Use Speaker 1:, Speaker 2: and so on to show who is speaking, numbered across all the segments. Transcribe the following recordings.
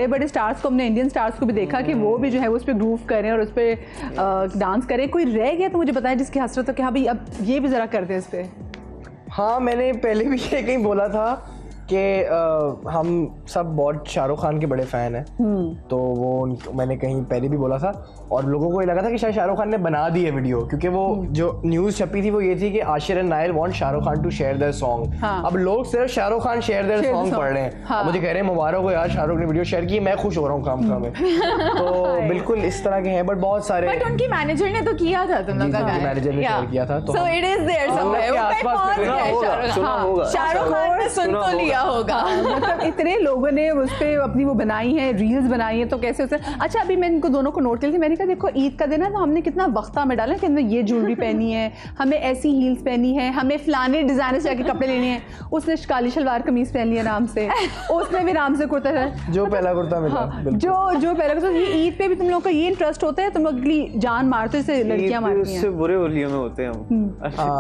Speaker 1: बड़े बड़े स्टार्स को, हमने इंडियन स्टार्स को भी देखा कि वो भी जो है उस पर ग्रूव करें और उस पर डांस करें। कोई रह गया तो मुझे बताएं जिसकी हसरत हो कि हाँ भाई अब ये भी ज़रा कर दें इस पर।
Speaker 2: हाँ, मैंने पहले भी ये कहीं बोला था कि हम सब बहुत शाहरुख खान के बड़े फ़ैन हैं, तो वो मैंने कहीं पहले भी बोला था और लोगों को ये लगा था कि शायद शाहरुख खान ने बना दी है वीडियो, क्योंकि वो जो न्यूज़ छपी थी वो ये थी कि Ashir and Niall want Shahrukh Khan to share their song. अब लोग सिर्फ Shahrukh Khan share their song पढ़ रहे हैं। मुझे कह रहे हैं मुबारक हो यार, शाहरुख ने वीडियो शेयर की, मैं खुश हो रहा हूँ काम में। तो बिल्कुल इस तरह के हैं, बट बहुत सारे।
Speaker 3: बट उनकी मैनेजर ने तो किया था, तुम लोग का
Speaker 2: मैनेजर ने शेयर किया था, तो
Speaker 3: so it is there somewhere. Shahrukh Khan ने सुन तो लिया होगा।
Speaker 1: मतलब इतने लोगों ने उस पर अपनी वो बनाई है, रील्स बनाई है, तो कैसे उसे। अच्छा, अभी मैं इनको दोनों को नोट कर ली, मैंने कहा देखो ईद का दिन है तो हमने कितना वक्ता में डाला कि हमने ये ज्वेलरी पहनी है, हमें ऐसी हील्स पहनी है, हमें फलाने डिजाइनर से जाके कपड़े लेने हैं। उसने काली शलवार कमीज पहन लिया नाम से, उसने भी नाम से कुर्ता,
Speaker 2: जो पहला कुर्ता मिला।
Speaker 1: जो पहला कुर्ता। ये ईद पे भी तुम लोग का ये इंटरेस्ट होता है, तुम लोग की जान मारते जैसे लड़कियां मारती हैं।
Speaker 4: उससे बुरे होलियों में होते हैं हम।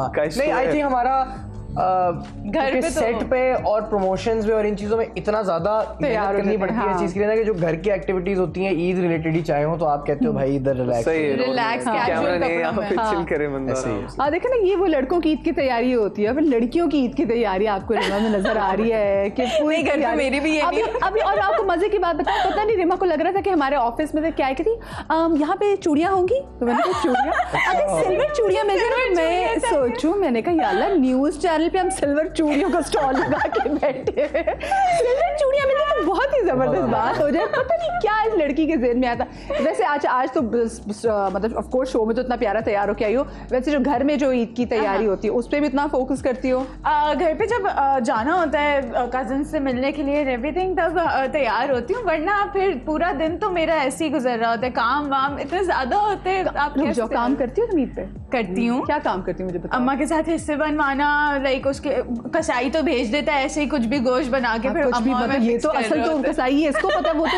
Speaker 2: नहीं, आई थिंक हमारा घर पे सेट पे और प्रमोशंस में और इन चीज़ों में इतना ज़्यादा तैयार करनी पड़ती है इस चीज़ के लिए ना, कि जो घर की एक्टिविटीज़ होती हैं ईद रिलेटेड ही चाहे हो, तो आप कहते हो भाई इधर
Speaker 3: रिलैक्स
Speaker 4: चिल करे बंदा।
Speaker 1: देखो ना, ये वो लड़कों की ईद की तैयारी होती है, फिर लड़कियों की ईद की तैयारी आपको रिमा में नजर आ रही है कि पूरी
Speaker 3: घर पे मेरी भी
Speaker 1: अभी। और आपको मजे की बात बताओ, पता नहीं रिमा को लग रहा था कि हमारे ऑफिस में क्या है कि यहाँ पे चूड़ियाँ होंगी, तो मैंने कहा चूड़ियाँ, अगर सिल्वर चूड़ियाँ मिल जाए, मैं सोचूं, मैंने कहा यार न्यूज चैनल पे हम सिल्वर चूड़ियों का स्टॉल लगा के बैठे हैं, सिल्वर चूड़ियां मिलती तो बहुत ही जबरदस्त बात हो जाए। पता नहीं क्या इस लड़की के ज़हन में आता। वैसे आज तो मतलब ऑफ कोर्स शो में तो इतना प्यारा तैयार होके आई हो, वैसे जो घर में जो ईद की तैयारी होती है उस पर भी इतना फोकस करती हो?
Speaker 3: घर पे जब जाना होता है कजन से मिलने के लिए एवरीथिंग, तब तैयार होती हूँ, वरना फिर पूरा दिन तो मेरा ऐसे ही गुजर रहा होता है। काम वाम इतने ज्यादा होते हैं। आप
Speaker 1: जो काम करती हो तुम ईद पे?
Speaker 3: करती हूँ।
Speaker 1: क्या काम करती हूँ मुझे बताओ?
Speaker 3: अम्मा के साथ हिस्से बनवाना, लाइक उसके कसाई तो भेज देता है ऐसे ही कुछ भी गोश्त बना के, फिर अम्मा में
Speaker 1: ये तो असल तो कसाई है, इसको पता, वो तो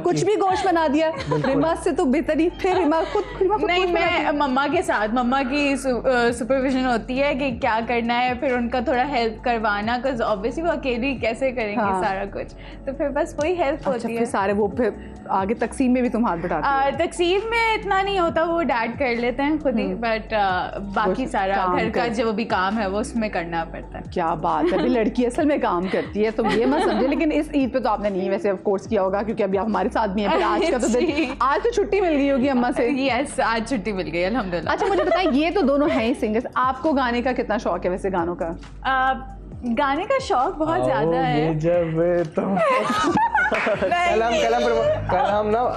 Speaker 1: कुछ भी गोश्त बना दिया। रिमा से तो बेहतर ही, फिर रिमा खुद
Speaker 3: नहीं, मैं मम्मा के साथ, मम्मा की सुपरविजन होती है कि क्या करना है, फिर उनका थोड़ा हेल्प करवाना, बिकॉज ऑब्वियसली वो अकेली कैसे करेंगे सारा कुछ, तो फिर बस वही हेल्प होती है।
Speaker 1: सारे वो फिर आगे तकसीम में भी तुम हाथ बटाते हो?
Speaker 3: तकसीम में इतना नहीं होता, वो डैड कर लेते हैं खुद ही, बट बाकी सारा घर का जो भी काम है वो उसमें करना पड़ता है।
Speaker 1: क्या बात है, अभी लड़की असल में काम करती है, तुम ये मत समझे। लेकिन इस ईद पे तो आपने नहीं वैसे ऑफ कोर्स किया होगा, क्योंकि अभी आप हमारे साथ भी हैं। आज का तो दिन, आज तो छुट्टी मिल गई होगी अम्मा से।
Speaker 3: यस, आज छुट्टी मिल गई अल्हम्दुलिल्लाह।
Speaker 1: अच्छा, मुझे बताएं, ये तो दोनों हैं ही सिंगर्स, आपको गाने का कितना शौक है वैसे? गानों का
Speaker 3: गाने का शौक बहुत ज्यादा है।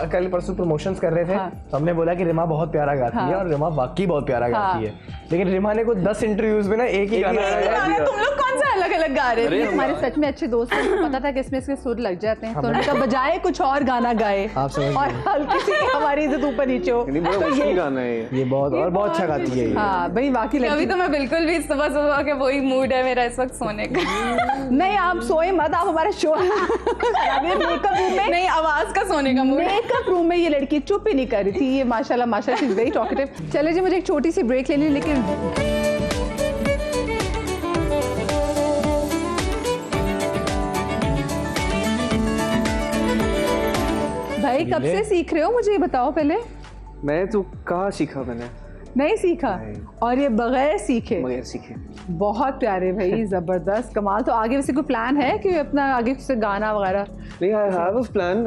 Speaker 2: कल परसों प्रमोशंस कर रहे थे, तो हमने बोला कि रिमा बहुत प्यारा गाती है, और रिमा वाकई बहुत प्यारा गाती है, लेकिन रिमा ने कुछ 10 इंटरव्यूज में ना एक ही गाना गाया।
Speaker 3: तुम लोग कौन सा अलग अलग गा रहे थे?
Speaker 1: हमारे सच में अच्छे दोस्त हैं, पता था कि इसमें इसके सुर लग जाते हैं, तो उन्होंने कहा बजाए कुछ और गाना गाए और हल्की सी हमारी इज्जत ऊपर नीचे हो।
Speaker 4: ये गाना है ये बहुत, और बहुत अच्छा गाती है।
Speaker 1: हाँ भाई, बाकी
Speaker 3: अभी तो मैं बिल्कुल भी सुबह सुबह के वही मूड है मेरा इस वक्त सोने का।
Speaker 1: नहीं, आप सोए मत, आप हमारे शो मेकअप रूम में,
Speaker 3: नहीं आवाज का सोने का मूड।
Speaker 1: मेकअप रूम में ये लड़की चुप ही नहीं कर रही थी, ये माशाल्लाह शी इज वेरी टॉकेटिव। चले जी, मुझे एक छोटी सी ब्रेक लेनी, लेकिन भाई कब से सीख रहे हो मुझे ये बताओ पहले?
Speaker 4: मैं तो कहाँ सीखा, मैंने
Speaker 1: नहीं सीखा, और ये बगैर सीखे बहुत प्यारे भाई, जबरदस्त कमाल। तो आगे वैसे कोई प्लान है कि अपना आगे से गाना वगैरह?
Speaker 4: नहीं, I have a plan.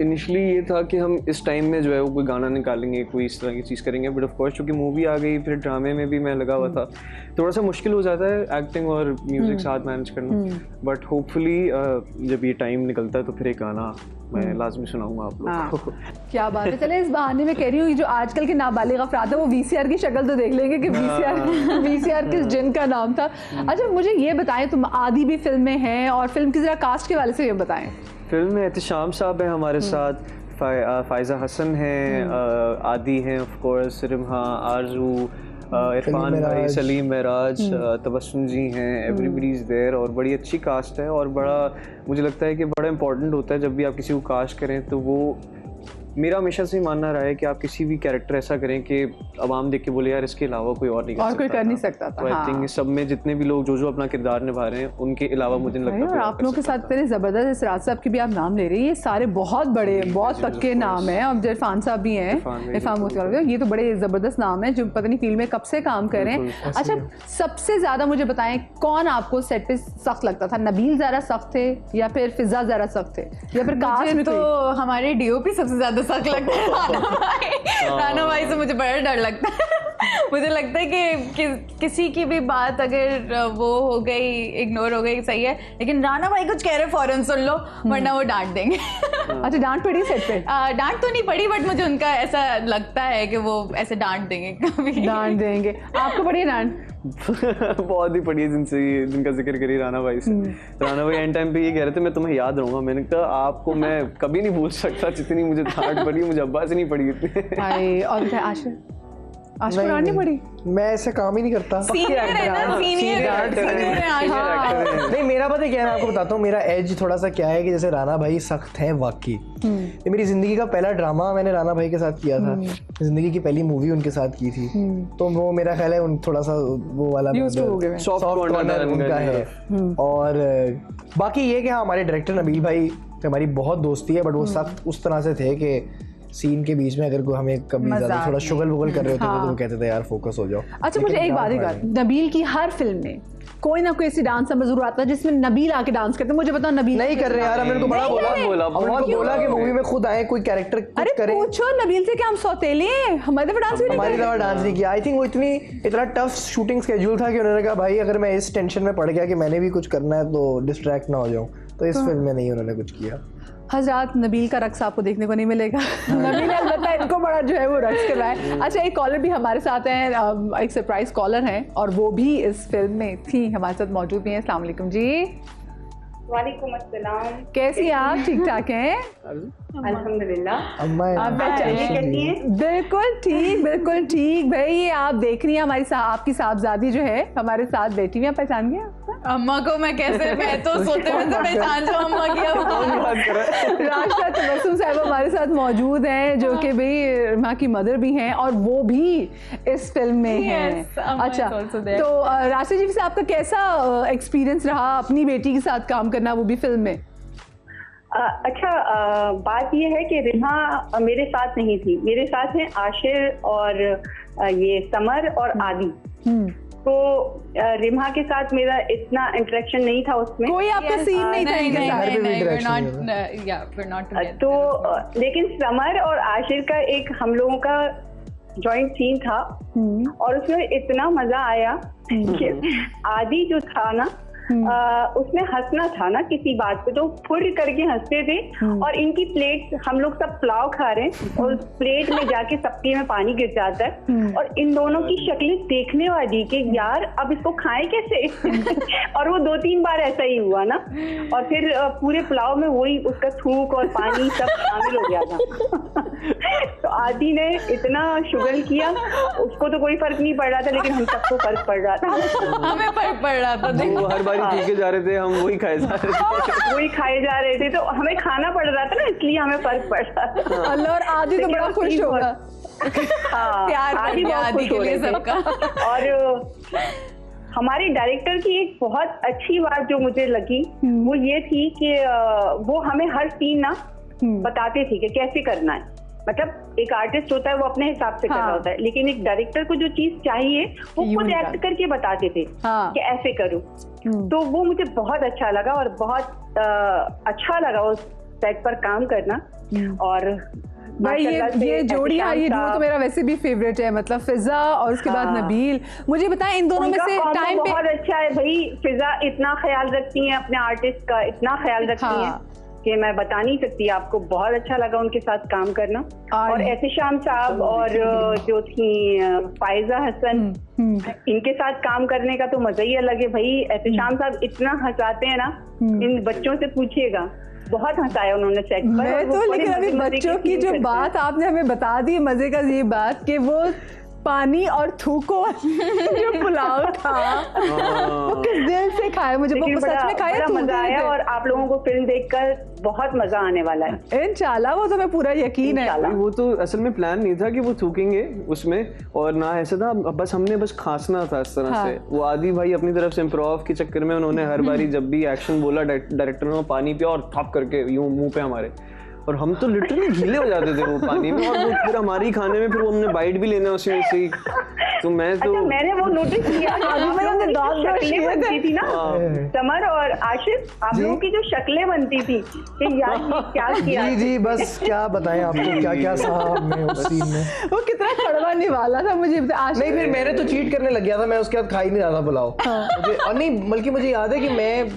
Speaker 4: Initially ये था कि हम इस टाइम में जो है वो कोई गाना निकालेंगे, कोई इस तरह की चीज़ करेंगे, बट ऑफ कोर्स चूँकि मूवी आ गई, फिर ड्रामे में भी मैं लगा हुआ था, थोड़ा सा मुश्किल हो जाता है एक्टिंग और म्यूजिक साथ मैनेज करना, बट होपफुली जब ये टाइम निकलता है तो फिर एक गाना मैं लाजमी सुनाऊंगा आप लोगों को।
Speaker 1: क्या बात है। चले, इस बहाने में कह रही हूँ जो आजकल के नाबालिग अफराद है वो वीसीआर की शक्ल तो देख लेंगे कि वीसीआर किस जिन का नाम था। अच्छा, मुझे ये बताएं, तुम आदि भी फिल्म में हैं, और फिल्म की जरा कास्ट के वाले से ये बताएं।
Speaker 4: फिल्म में एहतिशाम साहब है हमारे साथ, फायजा हसन है, आदि हैं ऑफ कोर्स, रिमा, आरजू, इरफान भाई, सलीम मेराज, तबस्सुम जी हैं, एवरीबडी इज़ देयर, और बड़ी अच्छी कास्ट है। और बड़ा मुझे लगता है कि बड़ा इंपॉर्टेंट होता है जब भी आप किसी को कास्ट करें तो वो मेरा हमेशा से मानना रहा है कि आप किसी भी कैरेक्टर ऐसा करें कि आवाम देख के बोले यार इसके अलावा कोई और नहीं कर सकता,
Speaker 1: कोई कर नहीं सकता था।
Speaker 4: तो आई थिंक सब में जितने भी लोग जो अपना किरदार निभा रहे हैं उनके अलावा मुझे नहीं लगता
Speaker 1: और आप लोगों के साथ इतने ज़बरदस्त, इसराज साहब के भी आप नाम ले रहे हैं, ये सारे बहुत बड़े बहुत पक्के नाम हैं। अब इरफान साहब भी हैं, इरफान मोतिवाला, ये तो बड़े ज़बरदस्त नाम है जो पता नहीं फील्ड में कब से काम कर रहे हैं। अच्छा, सबसे ज़्यादा मुझे बताएं कौन आपको सेट पे सख्त लगता था? नबील ज़रा सख्त थे या फिर फिजा ज़रा सख्त थे या फिर कास्ट में?
Speaker 3: तो हमारे डीओपी सबसे ज्यादा सख्त लगता है, राना भाई से मुझे बड़ा डर लगता है। मुझे लगता है कि किसी की भी बात अगर वो हो गई, इग्नोर हो गई, सही है, लेकिन राना भाई कुछ कह रहे फौरन सुन लो वरना वो डांट देंगे।
Speaker 1: अच्छा, डांट पड़ी सेट पे?
Speaker 3: डांट तो नहीं पड़ी, बट मुझे उनका ऐसा लगता है कि वो ऐसे डांट देंगे, कभी
Speaker 1: डांट देंगे। आपको पड़ी डांट?
Speaker 4: बहुत ही पड़ी है जिनका जिक्र करी राना भाई से। राना भाई एंड टाइम पे ये कह रहे थे मैं तुम्हें याद रहूंगा, मैंने कहा आपको मैं कभी नहीं भूल सकता, जितनी मुझे डांट पड़ी मुझे अब्बा से नहीं पड़ी इतनी।
Speaker 1: और आशिर डांट नहीं पड़ी?
Speaker 2: मैं ऐसे काम ही नहीं करता।
Speaker 3: सीनियर है ना, सीनियर है।
Speaker 2: नहीं, मेरा पता क्या है, मैं आपको बताता हूँ मेरा एज थोड़ा सा क्या है कि जैसे राना भाई सख्त हैं वाकई। ये मेरी जिंदगी का पहला ड्रामा मैंने राना भाई के साथ किया था, जिंदगी की पहली मूवी उनके साथ की थी, तो वो मेरा ख्याल है उन थोड़ा सा वो वाला सॉफ्ट कॉर्नर उनका है। और बाकी ये कि हाँ, हमारे डायरेक्टर नबील भाई से हमारी बहुत दोस्ती है, बट वो सख्त उस तरह से थे कि सीन के बीच में अगर कोई हमें कभी ज्यादा थोड़ा शुगल वुगल कर रहे होते थे तो वो कहते थे यार फोकस हो जाओ।
Speaker 1: अच्छा, मुझे एक बात, नबील की हर फिल्म में कोई ना कोई ऐसी डांस नंबर जरूर आता है जिसमें नबील आके डांस करते हैं। मुझे बताओ, नबील नहीं कर रहे यार, हमने उनको बड़ा
Speaker 2: बोला कि मूवी में खुद आए कोई कैरेक्टर कुछ करे।
Speaker 1: पूछो नबील से कि हम सौतेले हैं, हमारे डांस भी
Speaker 2: हमारी तरह डांस नहीं किया। आई थिंक वो इतना टफ शूटिंग स्केड्यूल था कि उन्होंने कहा भाई अगर मैं इस टेंशन में पड़ गया कि मैंने भी कुछ करना है तो डिस्ट्रैक्ट ना हो जाऊं, तो इस फिल्म में नहीं उन्होंने कुछ किया।
Speaker 1: हज़रात, नबील का रक्स आपको देखने को नहीं मिलेगा। नबील ने अलबत्ता इनको बड़ा जो है वो रक्स कराया है। अच्छा, एक कॉलर भी हमारे साथ हैं, एक सरप्राइज कॉलर हैं और वो भी इस फिल्म में थी, हमारे साथ मौजूद भी हैं। अस्सलाम वालेकुम जी।
Speaker 5: वालेकुम अस्सलाम।
Speaker 1: कैसी हैं आप? ठीक ठाक हैं?
Speaker 5: अल्हम्दुलिल्लाह।
Speaker 1: आप कैसी हैं? बिल्कुल ठीक भाई। ये आप देख रही हैं आपकी साहबजादी जो है हमारे साथ बैठी हुई है, पहचान गए
Speaker 3: अम्मा को? मैं कैसे, मैं तो सोते हुए तो पहचान जाऊं अम्मा की।
Speaker 1: राशिदा तबस्सुम साहब हमारे साथ मौजूद हैं जो कि भाई माँ की मदर भी हैं और वो भी इस फिल्म में हैं। अच्छा, तो राशिदा जी से आपका कैसा एक्सपीरियंस रहा अपनी बेटी के साथ काम करना, वो भी फिल्म में?
Speaker 5: अच्छा, बात ये है कि रिमा मेरे साथ नहीं थी, मेरे साथ हैं आशिर और ये समर और आदि। तो रिमा के साथ मेरा इतना इंटरेक्शन नहीं था उसमें,
Speaker 1: कोई आपका सीन नहीं था इनके
Speaker 5: साथ। तो लेकिन समर और आशिर का एक हम लोगों का जॉइंट सीन था और उसमें इतना मजा आया कि आदि जो था ना उसमें हंसना था ना किसी बात पे, तो फुर करके हंसते थे। और इनकी प्लेट, हम लोग सब पुलाव खा रहे हैं और उस प्लेट में जाके सबके में पानी गिर जाता है और इन दोनों की शक्लें देखने वाली कि यार अब इसको खाएं कैसे। और वो 2-3 बार ऐसा ही हुआ ना, और फिर पूरे पुलाव में वही उसका थूक और पानी सब शामिल हो गया था। तो आदि ने इतना शुगर किया, उसको तो कोई फर्क नहीं पड़ रहा था, लेकिन हम सबको फर्क पड़ रहा था।
Speaker 3: हमें फर्क पड़ रहा था,
Speaker 4: हर बार पीके जा रहे थे हम, वही खाए जा रहे थे, तो हमें खाना पड़ रहा था ना, इसलिए हमें फर्क पड़ रहा था।
Speaker 1: अल्लाह, और आदि तो बड़ा खुश होगा।
Speaker 3: प्यार आदि के लिए सबका।
Speaker 5: और हमारे डायरेक्टर की एक बहुत अच्छी बात जो मुझे लगी वो ये थी कि वो हमें हर सीन ना बताते थे कि कैसे करना है। मतलब एक आर्टिस्ट होता है वो अपने हिसाब से कर रहा होता है, लेकिन एक डायरेक्टर को जो चीज चाहिए वो खुद एक्ट करके बताते थे कि ऐसे करो। तो वो मुझे बहुत अच्छा लगा और बहुत अच्छा लगा उस सेट पर काम करना। और
Speaker 1: भाई ये जोड़ी तो मेरा वैसे भी फेवरेट है, मतलब फिजा और उसके बाद नबील। मुझे बताएं इन दोनों में से टाइम पे
Speaker 5: बहुत अच्छा है भाई। फिजा इतना ख्याल रखती है अपने आर्टिस्ट का, इतना ख्याल रखती है कि मैं बता नहीं सकती आपको। बहुत अच्छा लगा उनके साथ काम करना। और एहतिशाम साहब और जो थी फायजा हसन, इनके साथ काम करने का तो मजा ही अलग है भाई। एहतिशाम साहब इतना हंसाते हैं ना, इन बच्चों से पूछिएगा, बहुत हंसाया उन्होंने सेट पर।
Speaker 1: तो लेकिन अभी बच्चों की जो बात आपने हमें बता दी, मजे का ये बात कि वो पानी और थूको जो पुलाव था वो किस दिल से खाया, मुझे वो
Speaker 5: लेकिन
Speaker 1: सच में खाया,
Speaker 5: बड़ा
Speaker 1: थूक
Speaker 5: मजा
Speaker 1: रहे
Speaker 5: आया
Speaker 1: थे।
Speaker 5: और आप लोगों को फिल्म देखकर बहुत मजा आने वाला है
Speaker 1: इंशाल्लाह, वो तो मैं पूरा यकीन है।
Speaker 5: इंशाल्लाह।
Speaker 4: वो तो असल में प्लान नहीं था कि वो थूकेंगे उसमें, और ना ऐसा था, बस हमने बस खांसना था इस तरह
Speaker 1: हाँ।
Speaker 4: से। वो आदि भाई अपनी तरफ से इम्प्रोव के चक्कर में उन्होंने हर बारी जब भी एक्शन बोला डायरेक्टर ने पानी पिया और थप करके यूं मुंह पे हमारे, और हम तो लिटरली गीले हो जाते थे वो पानी में, और वो फिर हमारी खाने में फिर वो हमने बाइट भी लेना उसी में से ही। तो मैं तो
Speaker 5: अच्छा, मैंने वो नोटिस किया कि आप लोगों की जो शक्लें बनती थी ना, समर और आशिफ, आप लोगों की जो शक्लें बनती थी कि यार ये क्या किया।
Speaker 2: जी जी, बस क्या बताएं आपको, क्या क्या सहा हमने उस सीन में।
Speaker 1: वो कितना कड़वा निवाला था मुझे आज।
Speaker 2: नहीं, फिर मैंने तो चीट करने लग गया था, मैं उसके बाद खा ही नहीं रहा था पुलाव मुझे, और नहीं बल्कि मुझे याद है कि मैं,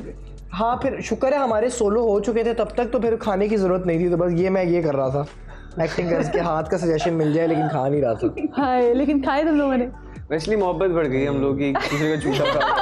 Speaker 2: हाँ फिर शुक्र है हमारे सोलो हो चुके थे तब तक, तो फिर खाने की जरूरत नहीं थी, तो बस मैं ये कर रहा था एक्टिंग करके हाथ का सजेशन मिल जाए, लेकिन खा नहीं रहा था।
Speaker 1: हाय, लेकिन खाए तुम लोगों ने।
Speaker 4: इसलिए मोहब्बत बढ़ गई हम लोग की, एक दूसरे का झूठा खा